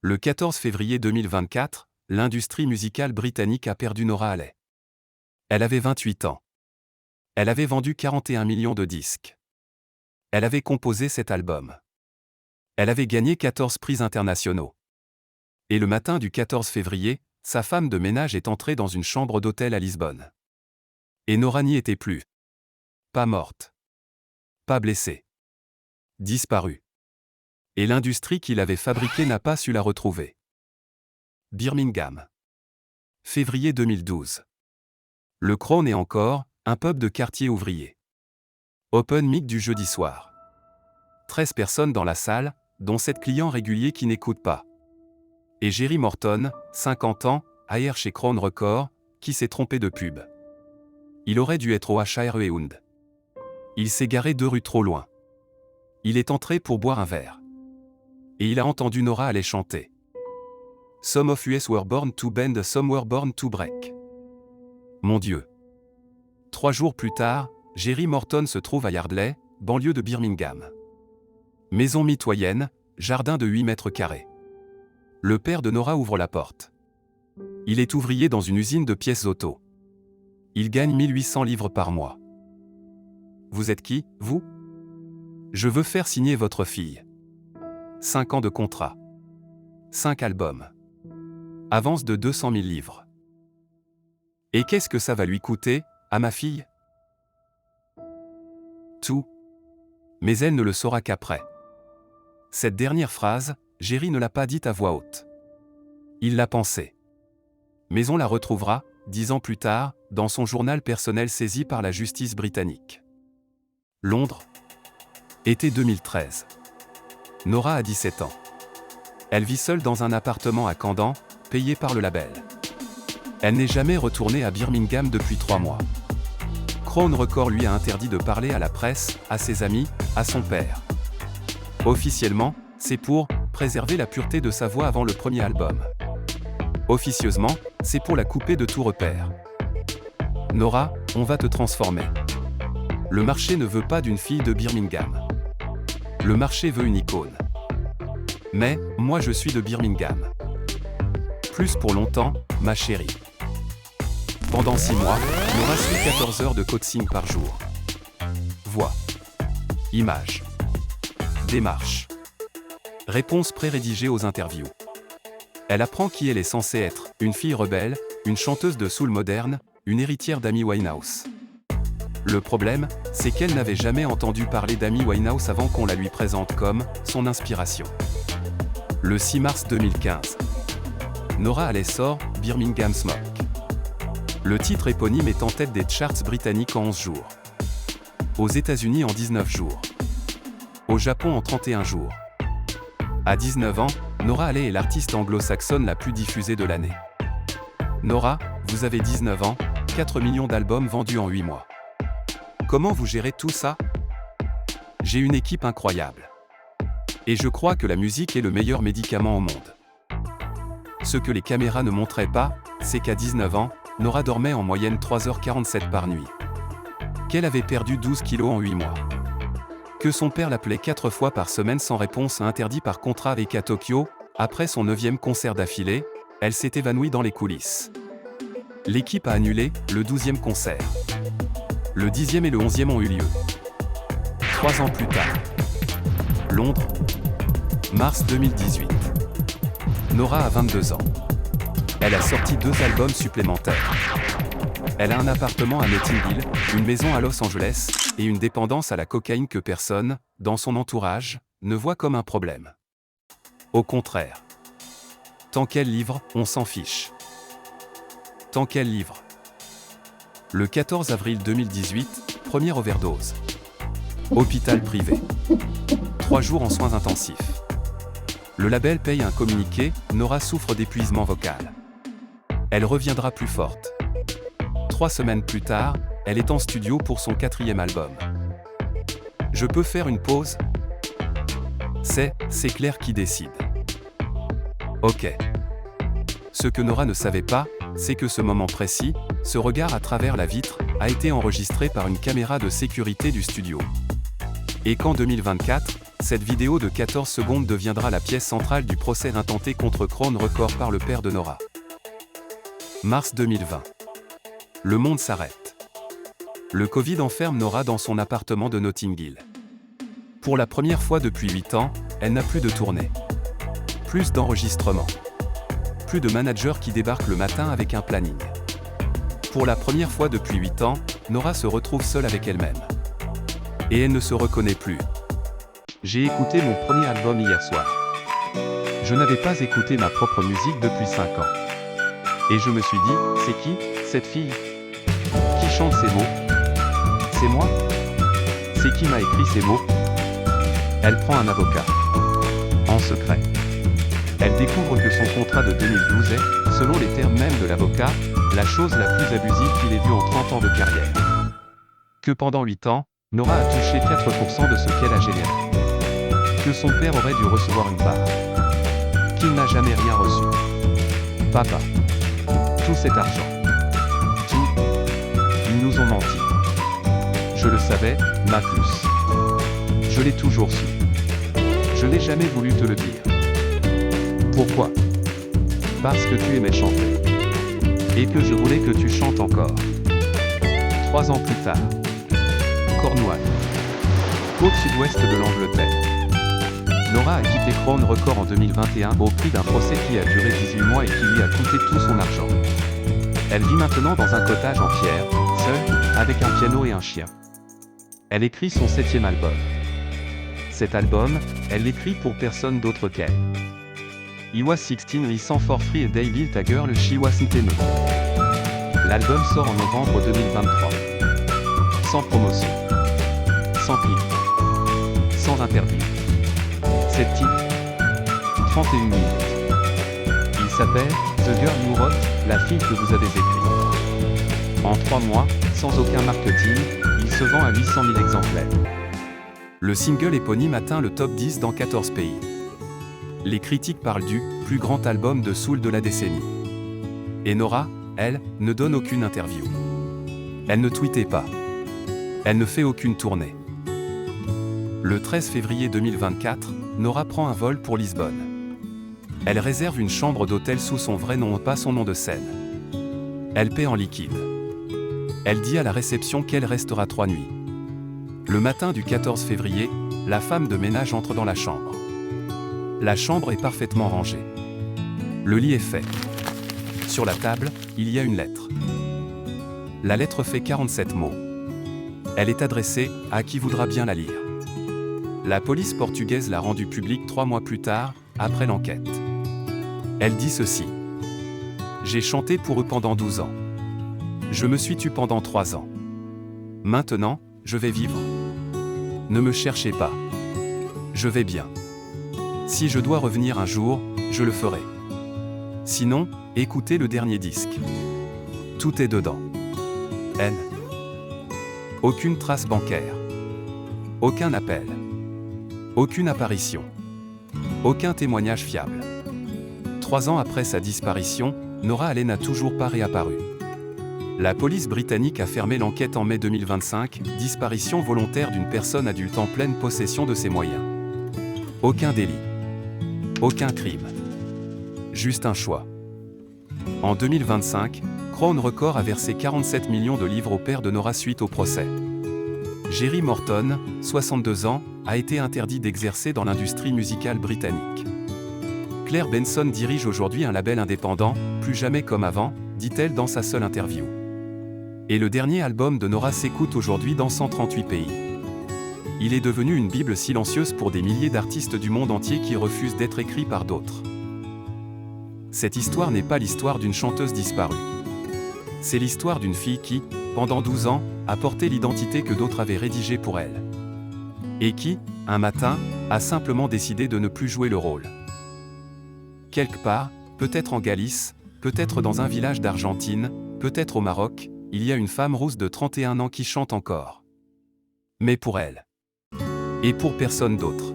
Le 14 février 2024, l'industrie musicale britannique a perdu Nora Halley. Elle avait 28 ans. Elle avait vendu 41 millions de disques. Elle avait composé cet album. Elle avait gagné 14 prix internationaux. Et le matin du 14 février, sa femme de ménage est entrée dans une chambre d'hôtel à Lisbonne. Et Nora n'y était plus. Pas morte. Pas blessée. Disparue. Et l'industrie qui l'avait fabriquée n'a pas su la retrouver. Birmingham. Février 2012. Le Crown est encore, un pub de quartier ouvrier. Open mic du jeudi soir. 13 personnes dans la salle, dont 7 clients réguliers qui n'écoutent pas. Et Jerry Morton, 50 ans, AR chez Crown Records, qui s'est trompé de pub. Il aurait dû être au Hirehound. Il s'est garé 2 rues trop loin. Il est entré pour boire un verre. Et il a entendu Nora Halley chanter. Some of us were born to bend, some were born to break. Mon Dieu. 3 jours plus tard, Jerry Morton se trouve à Yardley, banlieue de Birmingham. Maison mitoyenne, jardin de 8 mètres carrés. Le père de Nora ouvre la porte. Il est ouvrier dans une usine de pièces auto. Il gagne 1800 livres par mois. Vous êtes qui, vous? Je veux faire signer votre fille. 5 ans de contrat. 5 albums. Avance de 200 000 livres. Et qu'est-ce que ça va lui coûter, à ma fille? Tout. Mais elle ne le saura qu'après. Cette dernière phrase, Jerry ne l'a pas dite à voix haute. Il l'a pensée. Mais on la retrouvera, 10 ans plus tard, dans son journal personnel saisi par la justice britannique. Londres. Été 2013. Nora a 17 ans. Elle vit seule dans un appartement à Camden, payé par le label. Elle n'est jamais retournée à Birmingham depuis 3 mois. Crown Records lui a interdit de parler à la presse, à ses amis, à son père. Officiellement, c'est pour préserver la pureté de sa voix avant le premier album. Officieusement, c'est pour la couper de tout repère. Nora, on va te transformer. Le marché ne veut pas d'une fille de Birmingham. Le marché veut une icône. Mais, moi je suis de Birmingham. Plus pour longtemps, ma chérie. Pendant 6 mois, Nora suit 14 heures de coaching par jour. Voix. Images. Démarche. Réponses pré-rédigées aux interviews. Elle apprend qui elle est censée être, une fille rebelle, une chanteuse de soul moderne, une héritière d'Amy Winehouse. Le problème, c'est qu'elle n'avait jamais entendu parler d'Amy Winehouse avant qu'on la lui présente comme son inspiration. Le 6 mars 2015. Nora Halley sort Birmingham Smoke. Le titre éponyme est en tête des charts britanniques en 11 jours. Aux États-Unis en 19 jours. Au Japon en 31 jours. À 19 ans, Nora Halley est l'artiste anglo-saxonne la plus diffusée de l'année. Nora, vous avez 19 ans, 4 millions d'albums vendus en 8 mois. Comment vous gérez tout ça? J'ai une équipe incroyable. Et je crois que la musique est le meilleur médicament au monde. Ce que les caméras ne montraient pas, c'est qu'à 19 ans, Nora dormait en moyenne 3h47 par nuit. Qu'elle avait perdu 12 kilos en 8 mois. Que son père l'appelait 4 fois par semaine sans réponse interdit par contrat et qu'à Tokyo, après son 9e concert d'affilée, elle s'est évanouie dans les coulisses. L'équipe a annulé le 12e concert. Le 10e et le 11e ont eu lieu. 3 ans plus tard. Londres. Mars 2018. Nora a 22 ans. Elle a sorti 2 albums supplémentaires. Elle a un appartement à Notting Hill, une maison à Los Angeles, et une dépendance à la cocaïne que personne, dans son entourage, ne voit comme un problème. Au contraire. Tant qu'elle livre, on s'en fiche. Tant qu'elle livre. Le 14 avril 2018, première overdose. Hôpital privé. 3 jours en soins intensifs. Le label paye un communiqué, Nora souffre d'épuisement vocal. Elle reviendra plus forte. 3 semaines plus tard, elle est en studio pour son 4e album. Je peux faire une pause? C'est Claire qui décide. Ok. Ce que Nora ne savait pas, c'est que ce moment précis, ce regard à travers la vitre, a été enregistré par une caméra de sécurité du studio. Et qu'en 2024, cette vidéo de 14 secondes deviendra la pièce centrale du procès intenté contre Crown Records par le père de Nora. Mars 2020. Le monde s'arrête. Le Covid enferme Nora dans son appartement de Notting Hill. Pour la première fois depuis 8 ans, elle n'a plus de tournée. Plus d'enregistrements. Plus de managers qui débarquent le matin avec un planning. Pour la première fois depuis 8 ans, Nora se retrouve seule avec elle-même. Et elle ne se reconnaît plus. J'ai écouté mon premier album hier soir. Je n'avais pas écouté ma propre musique depuis 5 ans. Et je me suis dit, c'est qui, cette fille? Qui chante ces mots? C'est moi? C'est qui m'a écrit ces mots? Elle prend un avocat. En secret. Elle découvre que son contrat de 2012 est, selon les termes mêmes de l'avocat, la chose la plus abusive qu'il ait vue en 30 ans de carrière. Que pendant 8 ans, Nora a touché 4% de ce qu'elle a généré. Que son père aurait dû recevoir une part. Qu'il n'a jamais rien reçu. Papa. Tout cet argent. Tout. Ils nous ont menti. Je le savais, ma puce. Je l'ai toujours su. Je n'ai jamais voulu te le dire. Pourquoi? Parce que tu aimais chanter. Et que je voulais que tu chantes encore. 3 ans plus tard. Cornouailles. Côte sud-ouest de l'Angleterre. Nora a quitté Crown Records en 2021 au prix d'un procès qui a duré 18 mois et qui lui a coûté tout son argent. Elle vit maintenant dans un cottage en pierre, seule, avec un piano et un chien. Elle écrit son 7e album. Cet album, elle l'écrit pour personne d'autre qu'elle. I was 16 listen for free a day built a girl she wasn't enough. L'album sort en novembre 2023. Sans promotion. Sans clip. Sans interview. 7 titres. 31 minutes. Il s'appelle The Girl You Wrote, la fille que vous avez écrite. En 3 mois, sans aucun marketing, il se vend à 800 000 exemplaires. Le single éponyme atteint le top 10 dans 14 pays. Les critiques parlent du plus grand album de soul de la décennie. Et Nora, elle, ne donne aucune interview. Elle ne tweetait pas. Elle ne fait aucune tournée. Le 13 février 2024, Nora prend un vol pour Lisbonne. Elle réserve une chambre d'hôtel sous son vrai nom, pas son nom de scène. Elle paie en liquide. Elle dit à la réception qu'elle restera 3 nuits. Le matin du 14 février, la femme de ménage entre dans la chambre. La chambre est parfaitement rangée. Le lit est fait. Sur la table, il y a une lettre. La lettre fait 47 mots. Elle est adressée à qui voudra bien la lire. La police portugaise l'a rendue publique 3 mois plus tard, après l'enquête. Elle dit ceci. J'ai chanté pour eux pendant 12 ans. Je me suis tue pendant 3 ans. Maintenant, je vais vivre. Ne me cherchez pas. Je vais bien. Si je dois revenir un jour, je le ferai. Sinon, écoutez le dernier disque. Tout est dedans. N. Aucune trace bancaire. Aucun appel. Aucune apparition. Aucun témoignage fiable. 3 ans après sa disparition, Nora Allen n'a toujours pas réapparu. La police britannique a fermé l'enquête en mai 2025, disparition volontaire d'une personne adulte en pleine possession de ses moyens. Aucun délit. Aucun crime. Juste un choix. En 2025, Crown Records a versé 47 millions de livres au père de Nora suite au procès. Jerry Morton, 62 ans, a été interdit d'exercer dans l'industrie musicale britannique. Claire Benson dirige aujourd'hui un label indépendant, plus jamais comme avant, dit-elle dans sa seule interview. Et le dernier album de Nora s'écoute aujourd'hui dans 138 pays. Il est devenu une bible silencieuse pour des milliers d'artistes du monde entier qui refusent d'être écrits par d'autres. Cette histoire n'est pas l'histoire d'une chanteuse disparue. C'est l'histoire d'une fille qui, pendant 12 ans, a porté l'identité que d'autres avaient rédigée pour elle. Et qui, un matin, a simplement décidé de ne plus jouer le rôle. Quelque part, peut-être en Galice, peut-être dans un village d'Argentine, peut-être au Maroc, il y a une femme rousse de 31 ans qui chante encore. Mais pour elle. Et pour personne d'autre.